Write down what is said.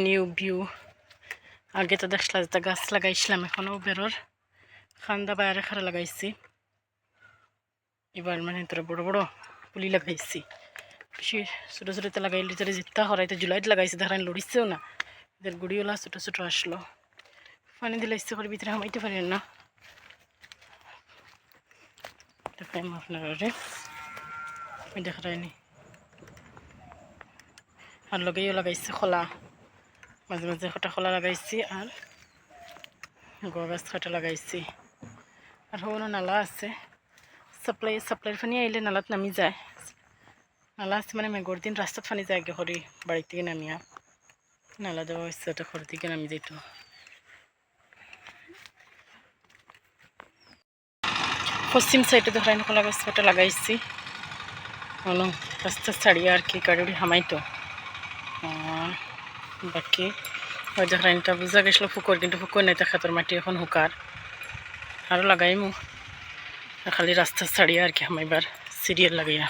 New view. আগে তো দেখলা যেটা গাছ লাগাইছিলাম, এখনও বেরোর খান্দা বাইরে খারা লাগাইছি। এবার মানে তোরা বড় বড় পুলি লাগাইছি, বেশি ছোটো ছোটোতে লাগাইলে যেটা জিত্তা হরাইতে জুলাইতে লাগাইছি, দেখেন লড়িছেও না। এদের গুড়িওলা ছোটো ছোটো আসলো, পানি দিলে ইচ্ছে করে ভিতরে হামাইতে পারি না। দেখাইম আপনারা দেখাইনি। আর লগেও লাগাইছি খোলা, মাঝে মাঝে খোটা খোলা লাগাইছি, আর গাছ খাটা লাগাইছি। আর হওয়ানো নালা আছে, সাপ্লাইয়ের পানি আইলে নালাত নামি যায়। নালা আছে মানে মেঘর দিন রাস্তাত পানি যায় আগে হরি বাড়ির থেকে নামিয়া, নালা দেওয়া হয়েছে, ওটা ঘর থেকে নামি যেত। পশ্চিম সাইডে ধরাই কলা গাছ ওটা লাগাইছি, হলো রাস্তা ছাড়িয়ে আর কি গাড়ি হামাইতো। বাকি ওই ধরাইনটা বোঝা গেছিলো ফুকর, কিন্তু ফুকর নাই, খাতর মাটি এখন হুকার। আরও লাগাইমু, খালি রাস্তা ছাড়িয়ে আর কি হামাইবার সিরিয়াল লাগাইয়া।